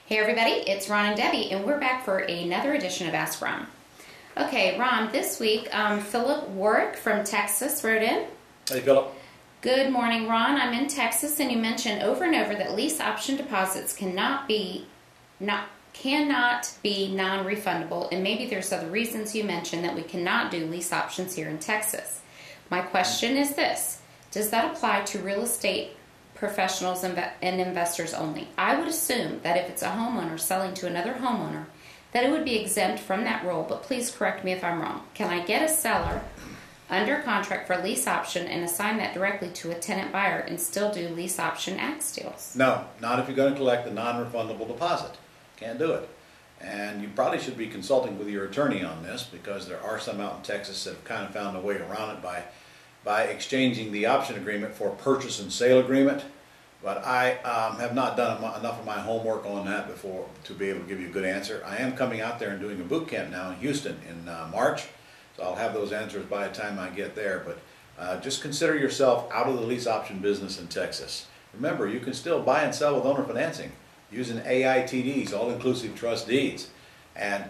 Hey everybody, it's Ron and Debbie, and we're back for another edition of Ask Ron. Okay, Ron, this week, Philip Warwick from Texas wrote in. Hey, Philip. Good morning, Ron. I'm in Texas, and you mentioned over and over that lease option deposits cannot be non-refundable, and maybe there's other reasons you mentioned that we cannot do lease options here in Texas. My question is this: does that apply to real estate professionals and investors only? I would assume that if it's a homeowner selling to another homeowner, that it would be exempt from that rule, but please correct me if I'm wrong. Can I get a seller under contract for a lease option and assign that directly to a tenant buyer and still do lease option axe deals? No, not if you're going to collect a non-refundable deposit. Can't do it. And you probably should be consulting with your attorney on this, because there are some out in Texas that have kind of found a way around it by exchanging the option agreement for a purchase and sale agreement. But I have not done enough of my homework on that before to be able to give you a good answer. I am coming out there and doing a boot camp now in Houston in March, so I'll have those answers by the time I get there. But just consider yourself out of the lease option business in Texas. Remember, you can still buy and sell with owner financing using AITDs, all-inclusive trust deeds. And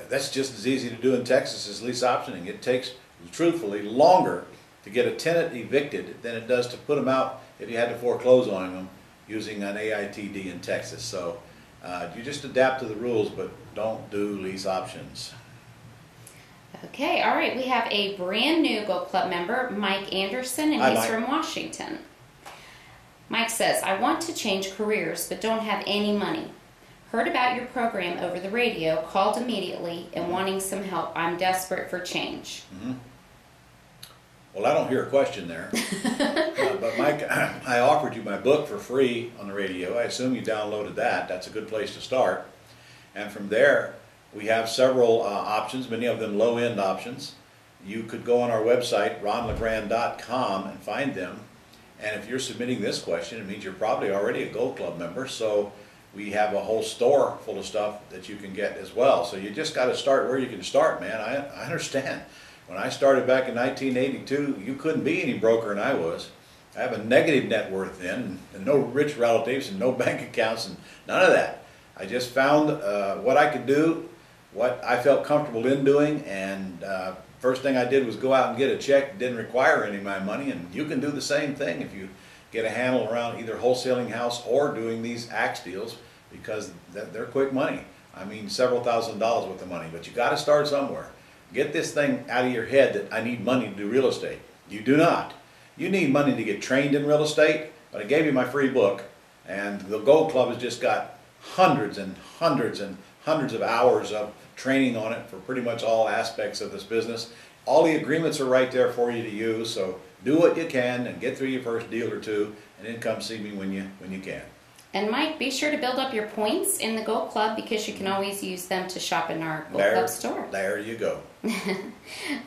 that's just as easy to do in Texas as lease optioning. It takes, truthfully, longer to get a tenant evicted than it does to put them out if you had to foreclose on them using an AITD in Texas. So you just adapt to the rules, but don't do lease options. Okay, all right. We have a brand new Gold Club member, Mike Anderson, and he's from Washington. Mike says, I want to change careers but don't have any money. Heard about your program over the radio, called immediately, and wanting some help. I'm desperate for change. Mm-hmm. Well, I don't hear a question there. But Mike, I offered you my book for free on the radio. I assume you downloaded that. That's a good place to start. And from there, we have several options, many of them low-end options. You could go on our website, ronlegrand.com, and find them. And if you're submitting this question, it means you're probably already a Gold Club member. So we have a whole store full of stuff that you can get as well. So you just got to start where you can start, man. I understand. When I started back in 1982, you couldn't be any broker than I was. I have a negative net worth then, and no rich relatives, and no bank accounts, and none of that. I just found what I could do, what I felt comfortable in doing, and first thing I did was go out and get a check. It didn't require any of my money, and you can do the same thing if you get a handle around either wholesaling house or doing these axe deals, because they're quick money. I mean, several $1,000s worth of money, but you got to start somewhere. Get this thing out of your head that I need money to do real estate. You do not. You need money to get trained in real estate, but I gave you my free book, and the Gold Club has just got hundreds and hundreds and hundreds of hours of training on it for pretty much all aspects of this business. All the agreements are right there for you to use, so do what you can and get through your first deal or two, and then come see me when you can. And Mike, be sure to build up your points in the Gold Club, because you can always use them to shop in our Gold Club store. There you go.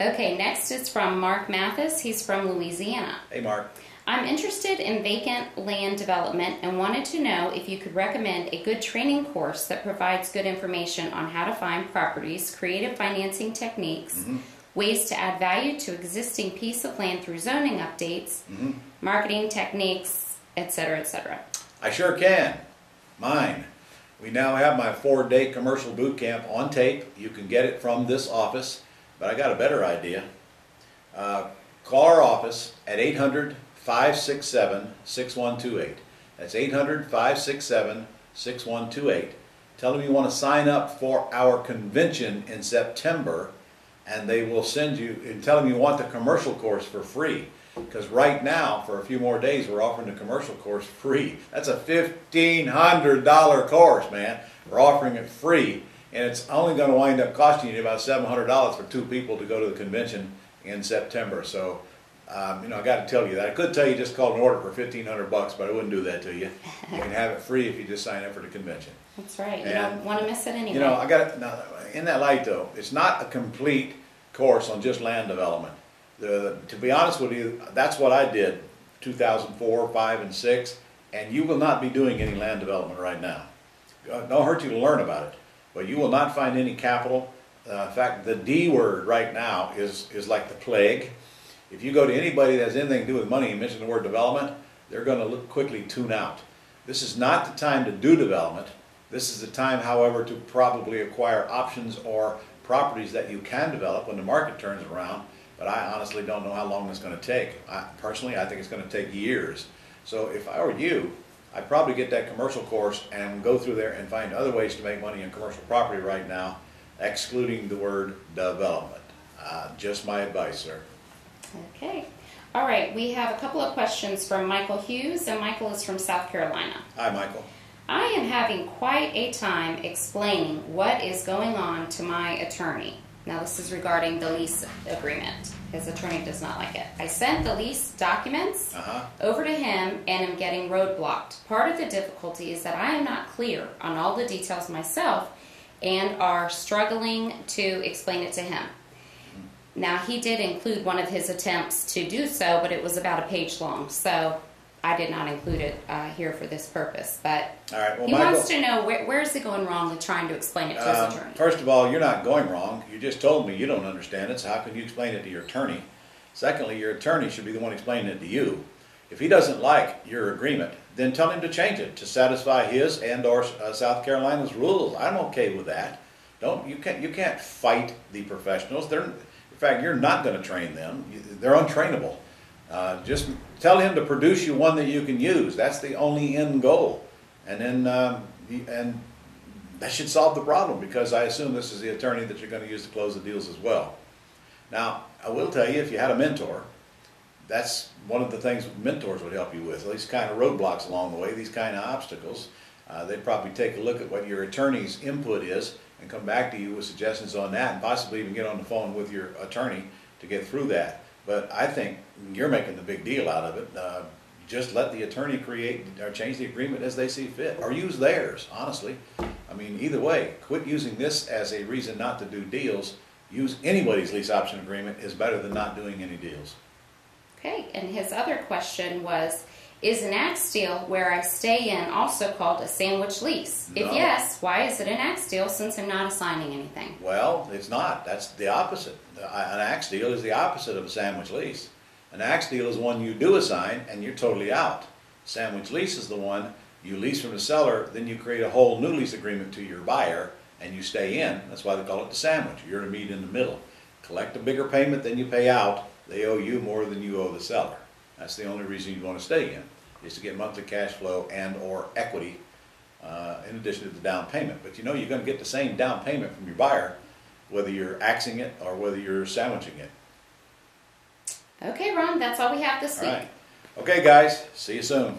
Okay, next is from Mark Mathis. He's from Louisiana. Hey, Mark. I'm interested in vacant land development and wanted to know if you could recommend a good training course that provides good information on how to find properties, creative financing techniques, ways to add value to existing piece of land through zoning updates, marketing techniques, etc., etc. I sure can. Mine. We now have my 4-day commercial boot camp on tape. You can get it from this office, but I got a better idea. Call our office at 800-567-6128. That's 800-567-6128. Tell them you want to sign up for our convention in September, and they will send you, and tell them you want the commercial course for free. Because right now, for a few more days, we're offering the commercial course free. That's a $1,500 course, man. We're offering it free, and it's only going to wind up costing you about $700 for 2 people to go to the convention in September. So, I got to tell you that. I could tell you just call an order for $1,500, but I wouldn't do that to you. You can have it free if you just sign up for the convention. That's right. You don't want to miss it anyway. I got it. Now, in that light, though, it's not a complete course on just land development. To be honest with you, that's what I did 2004, 5, and 6, and you will not be doing any land development right now. Don't hurt you to learn about it, but you will not find any capital. In fact, the D word right now is like the plague. If you go to anybody that has anything to do with money and mention the word development, they're going to quickly tune out. This is not the time to do development. This is the time, however, to probably acquire options or properties that you can develop when the market turns around, but I honestly don't know how long it's going to take. Personally, I think it's going to take years. So if I were you, I'd probably get that commercial course and go through there and find other ways to make money in commercial property right now, excluding the word development. Just my advice, sir. Okay. All right, we have a couple of questions from Michael Hughes, and Michael is from South Carolina. Hi, Michael. I am having quite a time explaining what is going on to my attorney. Now, this is regarding the lease agreement. His attorney does not like it. I sent the lease documents over to him and am getting roadblocked. Part of the difficulty is that I am not clear on all the details myself and are struggling to explain it to him. Now, he did include one of his attempts to do so, but it was about a page long, so I did not include it here for this purpose. But all right, well, he Michael, wants to know where is he going wrong with trying to explain it to his attorney. First of all, you're not going wrong. You just told me you don't understand it, so how can you explain it to your attorney? Secondly, your attorney should be the one explaining it to you. If he doesn't like your agreement, then tell him to change it to satisfy his and or South Carolina's rules. I'm okay with that. You can't fight the professionals. In fact, you're not going to train them. They're untrainable. Just tell him to produce you one that you can use. That's the only end goal. And then and that should solve the problem, because I assume this is the attorney that you're going to use to close the deals as well. Now, I will tell you, if you had a mentor, that's one of the things mentors would help you with. These kind of roadblocks along the way, these kind of obstacles. They'd probably take a look at what your attorney's input is and come back to you with suggestions on that, and possibly even get on the phone with your attorney to get through that. But I think you're making the big deal out of it. Just let the attorney create or change the agreement as they see fit, or use theirs, honestly. I mean, either way, quit using this as a reason not to do deals. Use anybody's lease option agreement is better than not doing any deals. Okay, and his other question was, is an axe deal where I stay in also called a sandwich lease? No. If yes, why is it an axe deal since I'm not assigning anything? Well, it's not. That's the opposite. An axe deal is the opposite of a sandwich lease. An axe deal is one you do assign and you're totally out. Sandwich lease is the one you lease from the seller, then you create a whole new lease agreement to your buyer and you stay in. That's why they call it the sandwich. You're to meet in the middle. Collect a bigger payment than you pay out. They owe you more than you owe the seller. That's the only reason you want to stay in, is to get monthly cash flow and or equity in addition to the down payment. But you know you're going to get the same down payment from your buyer whether you're axing it or whether you're sandwiching it. Okay, Ron, that's all we have this week. All right. Okay, guys. See you soon.